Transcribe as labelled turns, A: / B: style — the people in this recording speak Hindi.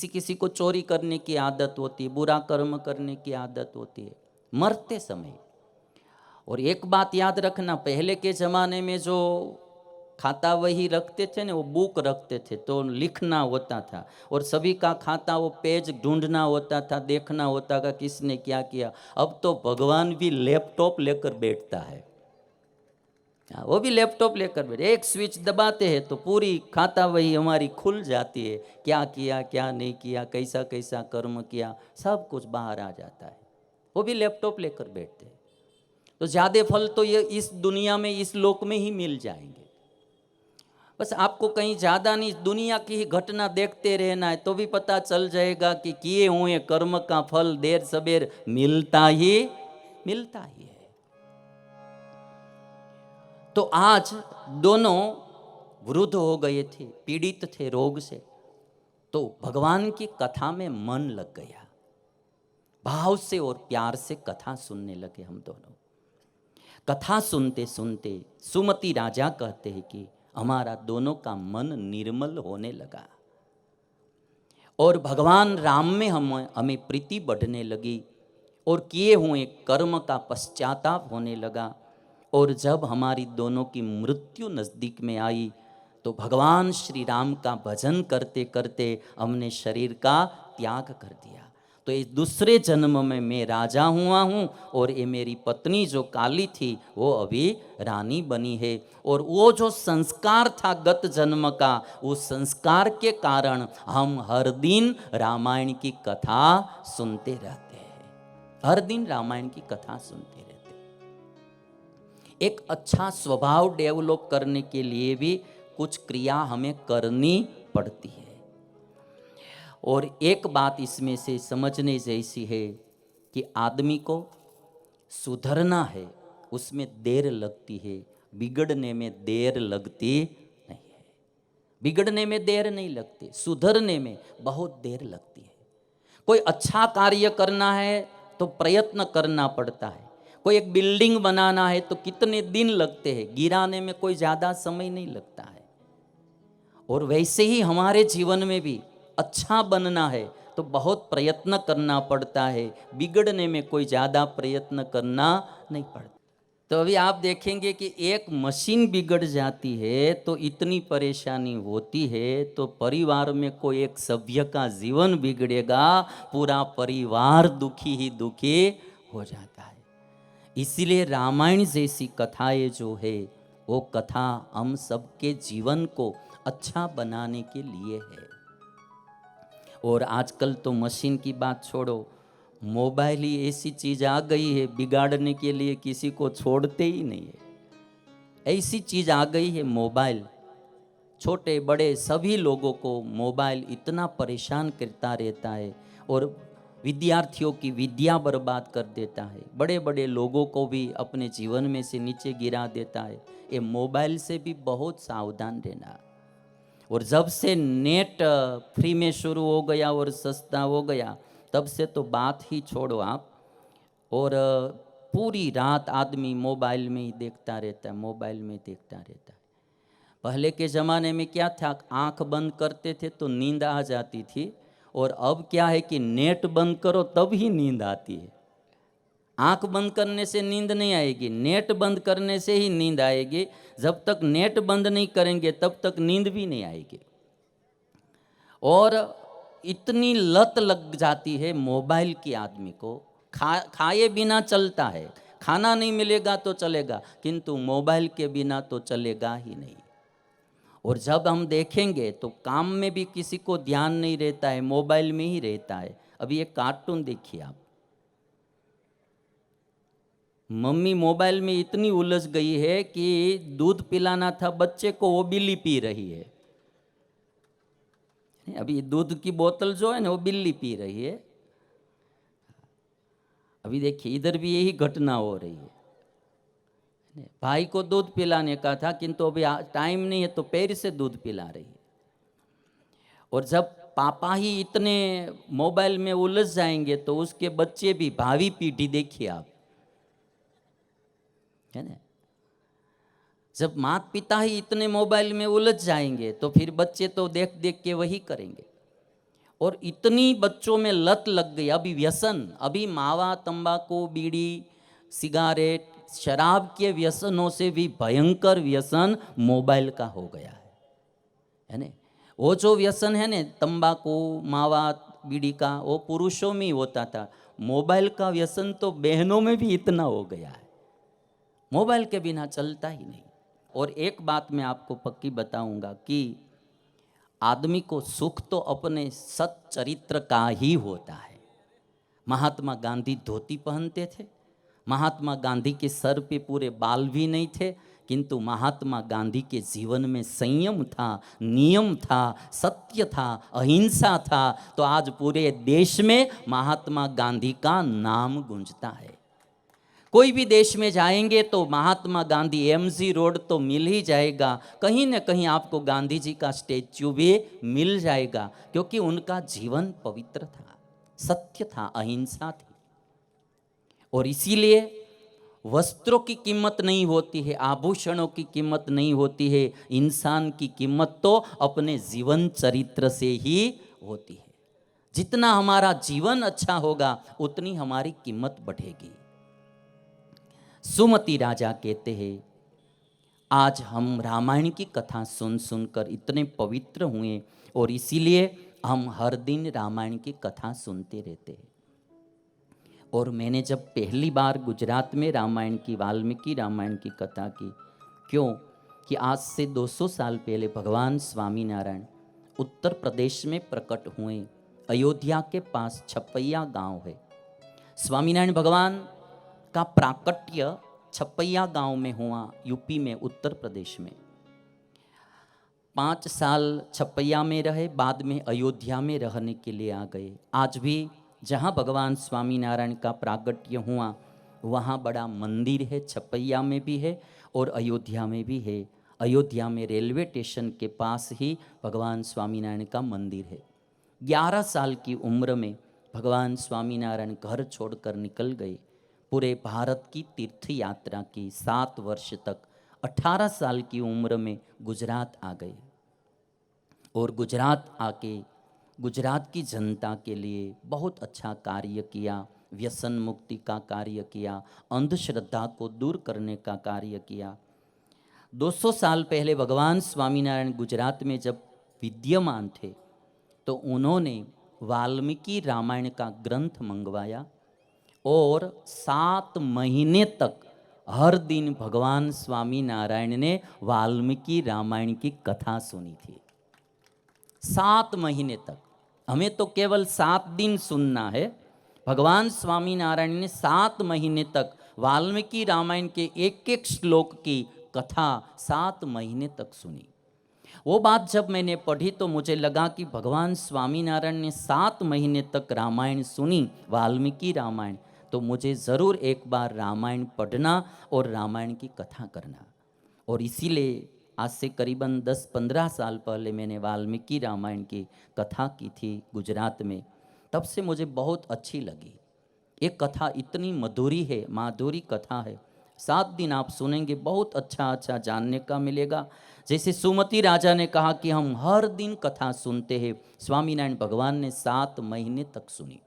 A: किसी किसी को चोरी करने की आदत होती है, बुरा कर्म करने की आदत होती है मरते समय। और एक बात याद रखना, पहले के ज़माने में जो खाता वही रखते थे ना, वो बुक रखते थे तो लिखना होता था, और सभी का खाता वो पेज ढूंढना होता था, देखना होता था किसने क्या किया। अब तो भगवान भी लैपटॉप लेकर बैठता है, वो भी लैपटॉप लेकर बैठे, एक स्विच दबाते हैं तो पूरी खाता वही हमारी खुल जाती है, क्या किया क्या नहीं किया, कैसा कैसा कर्म किया, सब कुछ बाहर आ जाता है। वो भी लैपटॉप लेकर बैठते हैं। तो ज़्यादा फल तो ये इस दुनिया में, इस लोक में ही मिल जाएंगे। बस आपको कहीं ज़्यादा नहीं, दुनिया की ही घटना देखते रहना है तो भी पता चल जाएगा कि किए हुए कर्म का फल देर सबेर मिलता ही है। तो आज दोनों वृद्ध हो गए थे, पीड़ित थे रोग से, तो भगवान की कथा में मन लग गया, भाव से और प्यार से कथा सुनने लगे हम दोनों। कथा सुनते सुनते सुमति राजा कहते हैं कि हमारा दोनों का मन निर्मल होने लगा और भगवान राम में हमें प्रीति बढ़ने लगी और किए हुए कर्म का पश्चाताप होने लगा। और जब हमारी दोनों की मृत्यु नज़दीक में आई तो भगवान श्री राम का भजन करते करते हमने शरीर का त्याग कर दिया। तो इस दूसरे जन्म में मैं राजा हुआ हूँ और ये मेरी पत्नी जो काली थी वो अभी रानी बनी है। और वो जो संस्कार था गत जन्म का, उस संस्कार के कारण हम हर दिन रामायण की कथा सुनते रहते हैं, हर दिन रामायण की कथा सुनते रहते हैं। एक अच्छा स्वभाव डेवलप करने के लिए भी कुछ क्रिया हमें करनी पड़ती है। और एक बात इसमें से समझने जैसी है कि आदमी को सुधरना है, उसमें देर लगती है, बिगड़ने में देर लगती नहीं है। बिगड़ने में देर नहीं लगती, सुधरने में बहुत देर लगती है। कोई अच्छा कार्य करना है तो प्रयत्न करना पड़ता है। कोई एक बिल्डिंग बनाना है तो कितने दिन लगते हैं, गिराने में कोई ज़्यादा समय नहीं लगता है। और वैसे ही हमारे जीवन में भी अच्छा बनना है तो बहुत प्रयत्न करना पड़ता है, बिगड़ने में कोई ज़्यादा प्रयत्न करना नहीं पड़ता। तो अभी आप देखेंगे कि एक मशीन बिगड़ जाती है तो इतनी परेशानी होती है, तो परिवार में कोई एक सभ्य का जीवन बिगड़ेगा, पूरा परिवार दुखी ही दुखी हो जाता है। इसीलिए रामायण जैसी कथाएं जो है वो कथा हम सबके जीवन को अच्छा बनाने के लिए है। और आजकल तो मशीन की बात छोड़ो, मोबाइल ही ऐसी चीज़ आ गई है, बिगाड़ने के लिए किसी को छोड़ते ही नहीं है। ऐसी चीज़ आ गई है मोबाइल, छोटे बड़े सभी लोगों को मोबाइल इतना परेशान करता रहता है और विद्यार्थियों की विद्या बर्बाद कर देता है, बड़े बड़े लोगों को भी अपने जीवन में से नीचे गिरा देता है। ये मोबाइल से भी बहुत सावधान रहना। और जब से नेट फ्री में शुरू हो गया और सस्ता हो गया, तब से तो बात ही छोड़ो आप। और पूरी रात आदमी मोबाइल में ही देखता रहता है, मोबाइल में देखता रहता है। पहले के ज़माने में क्या था, आंख बंद करते थे तो नींद आ जाती थी, और अब क्या है कि नेट बंद करो तब ही नींद आती है। आंख बंद करने से नींद नहीं आएगी, नेट बंद करने से ही नींद आएगी। जब तक नेट बंद नहीं करेंगे तब तक नींद भी नहीं आएगी। और इतनी लत लग जाती है मोबाइल की आदमी को, खाए बिना चलता है, खाना नहीं मिलेगा तो चलेगा, किंतु मोबाइल के बिना तो चलेगा ही नहीं। और जब हम देखेंगे तो काम में भी किसी को ध्यान नहीं रहता है, मोबाइल में ही रहता है। अभी एक कार्टून देखिए आप, मम्मी मोबाइल में इतनी उलझ गई है कि दूध पिलाना था बच्चे को, वो बिल्ली पी रही है। अभी दूध की बोतल जो है ना वो बिल्ली पी रही है। अभी देखिए इधर भी यही घटना हो रही है। भाई को दूध पिलाने का था किंतु अभी टाइम नहीं है तो पैर से दूध पिला रही है। और जब पापा ही इतने मोबाइल में उलझ जाएंगे तो उसके बच्चे भी, भावी पीढ़ी देखिए आप, है ना। जब माता पिता ही इतने मोबाइल में उलझ जाएंगे तो फिर बच्चे तो देख देख के वही करेंगे। और इतनी बच्चों में लत लग गई, अभी व्यसन, अभी मावा, तंबाकू, बीड़ी, सिगारेट, शराब के व्यसनों से भी भयंकर व्यसन मोबाइल का हो गया है ना। वो जो व्यसन है ना तंबाकू, मावा, बीड़ी का, वो पुरुषों में ही होता था। मोबाइल का व्यसन तो बहनों में भी इतना हो गया है, मोबाइल के बिना चलता ही नहीं। और एक बात मैं आपको पक्की बताऊंगा कि आदमी को सुख तो अपने सच्चरित्र का ही होता है। महात्मा गांधी धोती पहनते थे, महात्मा गांधी के सर पे पूरे बाल भी नहीं थे, किंतु महात्मा गांधी के जीवन में संयम था, नियम था, सत्य था, अहिंसा था। तो आज पूरे देश में महात्मा गांधी का नाम गूंजता है। कोई भी देश में जाएंगे तो महात्मा गांधी एमजी रोड तो मिल ही जाएगा, कहीं न कहीं आपको गांधी जी का स्टैच्यू भी मिल जाएगा, क्योंकि उनका जीवन पवित्र था, सत्य था, अहिंसा थी। और इसीलिए वस्त्रों की कीमत नहीं होती है, आभूषणों की कीमत नहीं होती है, इंसान की कीमत तो अपने जीवन चरित्र से ही होती है। जितना हमारा जीवन अच्छा होगा उतनी हमारी कीमत बढ़ेगी। सुमति राजा कहते हैं, आज हम रामायण की कथा सुन सुनकर इतने पवित्र हुए और इसीलिए हम हर दिन रामायण की कथा सुनते रहते हैं। और मैंने जब पहली बार गुजरात में रामायण की, वाल्मीकि रामायण की कथा की, क्यों कि आज से 200 साल पहले भगवान स्वामीनारायण उत्तर प्रदेश में प्रकट हुए। अयोध्या के पास छपैया गांव है। स्वामीनारायण भगवान का प्राकट्य छपैया गांव में हुआ, यूपी में, उत्तर प्रदेश में। 5 साल छपैया में रहे, बाद में अयोध्या में रहने के लिए आ गए। आज भी जहाँ भगवान स्वामीनारायण का प्राकट्य हुआ वहाँ बड़ा मंदिर है, छपैया में भी है और अयोध्या में भी है। अयोध्या में रेलवे स्टेशन के पास ही भगवान स्वामीनारायण का मंदिर है। 11 साल की उम्र में भगवान स्वामीनारायण घर छोड़कर निकल गए, पूरे भारत की तीर्थ यात्रा की। 7 वर्ष तक 18 साल की उम्र में गुजरात आ गए और गुजरात आके गुजरात की जनता के लिए बहुत अच्छा कार्य किया, व्यसन मुक्ति का कार्य किया, अंधश्रद्धा को दूर करने का कार्य किया। 200 साल पहले भगवान स्वामीनारायण गुजरात में जब विद्यमान थे तो उन्होंने वाल्मीकि रामायण का ग्रंथ मंगवाया और 7 महीने तक हर दिन भगवान स्वामीनारायण ने वाल्मीकि रामायण की कथा सुनी थी। 7 महीने तक। हमें तो केवल 7 दिन सुनना है, भगवान स्वामीनारायण ने 7 महीने तक वाल्मीकि रामायण के एक एक श्लोक की कथा 7 महीने तक सुनी। वो बात जब मैंने पढ़ी तो मुझे लगा कि भगवान स्वामीनारायण ने 7 महीने तक रामायण सुनी, वाल्मीकि रामायण, तो मुझे ज़रूर एक बार रामायण पढ़ना और रामायण की कथा करना। और इसीलिए आज से करीबन 10-15 साल पहले मैंने वाल्मीकि रामायण की कथा की थी गुजरात में। तब से मुझे बहुत अच्छी लगी। ये कथा इतनी मधुरी है, माधुरी कथा है। 7 दिन आप सुनेंगे, बहुत अच्छा अच्छा जानने का मिलेगा। जैसे सुमति राजा ने कहा कि हम हर दिन कथा सुनते हैं, स्वामीनारायण भगवान ने 7 महीने तक सुनी।